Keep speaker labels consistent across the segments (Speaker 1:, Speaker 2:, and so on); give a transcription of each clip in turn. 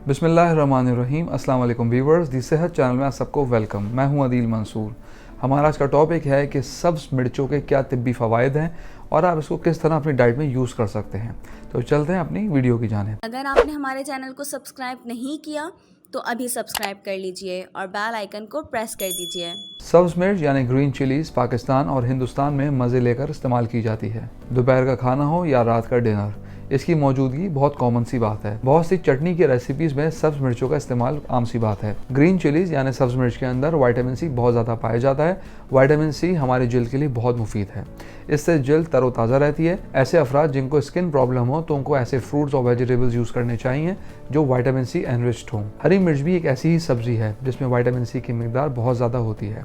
Speaker 1: बिस्मिल्लाहिर्रहमानिर्रहीम। अस्सलाम वालेकुम व्यूवर्स, दी सेहत चैनल में आप सबको वेलकम। मैं हूं अदील मंसूर। हमारा आज का टॉपिक है कि सब्ज़ मिर्चों के क्या तिब्बी फ़वाइद हैं और आप इसको किस तरह अपनी डाइट में यूज़ कर सकते हैं। तो चलते हैं अपनी वीडियो की जानिब।
Speaker 2: अगर आपने हमारे चैनल को सब्सक्राइब नहीं किया तो अभी सब्सक्राइब कर लीजिए और बेल आइकन को प्रेस कर दीजिए।
Speaker 1: सब्ज़ मिर्च यानी ग्रीन चिलीज़ पाकिस्तान और हिंदुस्तान में मज़े लेकर इस्तेमाल की जाती है। दोपहर का खाना हो या रात का डिनर, इसकी मौजूदगी बहुत कॉमन सी बात है। बहुत सी चटनी की रेसिपीज़ में सब्ज़ मिर्चों का इस्तेमाल आम सी बात है। ग्रीन चिलीज़ यानी सब्ज़ मिर्च के अंदर विटामिन सी बहुत ज़्यादा पाया जाता है। विटामिन सी हमारी जल्द के लिए बहुत मुफीद है। इससे जल्द तरोताज़ा रहती है। ऐसे अफराद जिनको स्किन प्रॉब्लम हो तो उनको ऐसे फ्रूट्स और वेजिटेबल्स यूज़ करने चाहिए जो विटामिन सी एनरिच्ड हों। हरी मिर्च भी एक ऐसी ही सब्ज़ी है जिसमें विटामिन सी की मिकदार बहुत ज़्यादा होती है।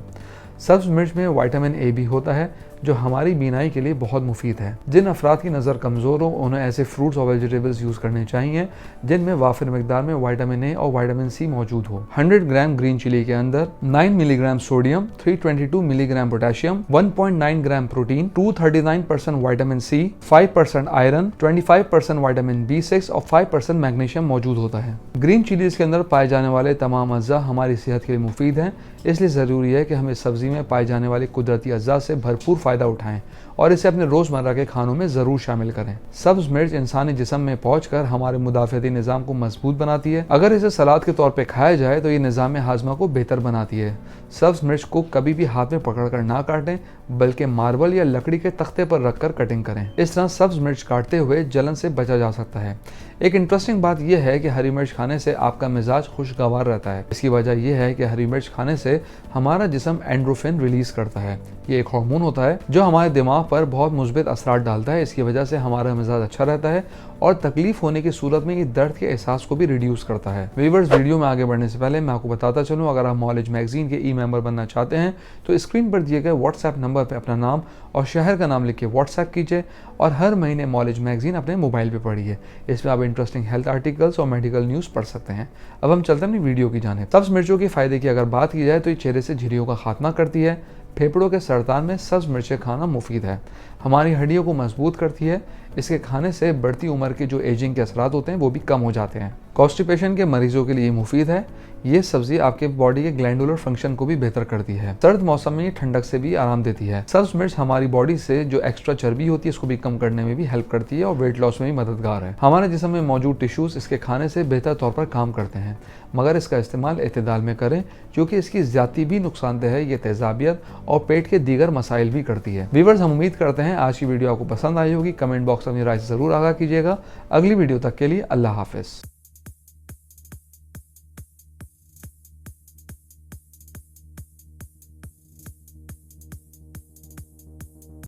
Speaker 1: सब्ज़ मिर्च में विटामिन ए भी होता है जो हमारी बीनाई के लिए बहुत मुफीद है। जिन अफराद की नज़र कमज़ोर हो उन्हें ऐसे फ्रूट्स और वेजिटेबल्स यूज़ करने चाहिए जिनमें वाफिर मिकदार में विटामिन ए और विटामिन सी मौजूद हो। 100 ग्राम ग्रीन चिली के अंदर 9 milligram sodium, 322 milligram potassium, 1.9 gram protein, 239% vitamin C, 5% iron, 25% vitamin B6 और 5% मैग्नीशियम मौजूद होता है। ग्रीन चिलीज के अंदर पाए जाने वाले तमाम अज्जा हमारी सेहत के लिए मुफीद हैं, इसलिए ज़रूरी है कि हम इस सब्ज़ी में पाए जाने वाले कुदरती अज्जा से भरपूर फ़ायदा उठाएं और इसे अपने रोज़मर्रा के खानों में ज़रूर शामिल करें। सब्ज़ मिर्च इंसानी जिस्म में पहुंचकर हमारे मुदाफ़ती निज़ाम को मजबूत बनाती है। अगर इसे सलाद के तौर पे खाया जाए तो ये निज़ाम हाज़मा को बेहतर बनाती है। सब्ज़ मिर्च को कभी भी हाथ में पकड़कर ना काटें बल्कि मार्बल या लकड़ी के तख्ते पर रखकर कटिंग करें। इस तरह सब्ज़ मिर्च काटते हुए जलन से बचा जा सकता है। एक इंटरेस्टिंग बात यह है कि हरी मिर्च खाने से आपका मिजाज खुशगवार रहता है। इसकी वजह यह है कि हरी मिर्च खाने से हमारा जिस्म एंड्रोफिन रिलीज करता है। ये एक हार्मोन होता है जो हमारे दिमाग पर बहुत मुस्बित असरात डालता है। इसकी वजह से हमारा मिजाज अच्छा रहता है और तकलीफ होने की सूरत में ये दर्द के एहसास को भी रिड्यूस करता है। व्यूअर्स, वीडियो में आगे बढ़ने से पहले मैं आपको बताता चलूँ, अगर आप मॉलेज मैगजीन के ई मेंबर बनना चाहते हैं तो स्क्रीन पर दिए गए व्हाट्सएप नंबर पर अपना नाम और शहर का नाम लिख के व्हाट्सएप कीजिए और हर महीने मॉलेज मैगजीन अपने मोबाइल पे पढ़िए। इसमें आप इंटरेस्टिंग हेल्थ आर्टिकल्स और मेडिकल न्यूज़ पढ़ सकते हैं। अब हम चलते हैं अपनी वीडियो की जानिब। सब्ज़ मिर्चों के फ़ायदे की अगर बात की जाए तो ये चेहरे से झुर्रियों का खात्मा करती है। फेफड़ों के सरतान में सब्ज़ मिर्चें खाना मुफीद है। हमारी हड्डियों को मजबूत करती है। इसके खाने से बढ़ती उम्र के जो एजिंग के असरात होते हैं वो भी कम हो जाते हैं। कॉन्स्टिपेशन के मरीजों के लिए मुफीद है। ये सब्जी आपके बॉडी के ग्लैंडुलर फंक्शन को भी बेहतर करती है। सर्द मौसम में ये ठंडक से भी आराम देती है। सब्ज मिर्च हमारी बॉडी से जो एक्स्ट्रा चर्बी होती है इसको भी कम करने में भी हेल्प करती है और वेट लॉस में भी मददगार है। हमारे जिस्म में मौजूद टिश्यूज इसके खाने से बेहतर तौर पर काम करते हैं, मगर इसका इस्तेमाल एतदाल में करें क्योंकि इसकी ज्यादती भी नुकसानदेह है। ये तेजाबियत और पेट के दीगर मसाइल भी करती है। व्यूअर्स, हम उम्मीद करते हैं आज की वीडियो आपको पसंद आई होगी। कमेंट बॉक्स में अपनी राय जरूर आगाह कीजिएगा। अगली वीडियो तक के लिए अल्लाह हाफिज।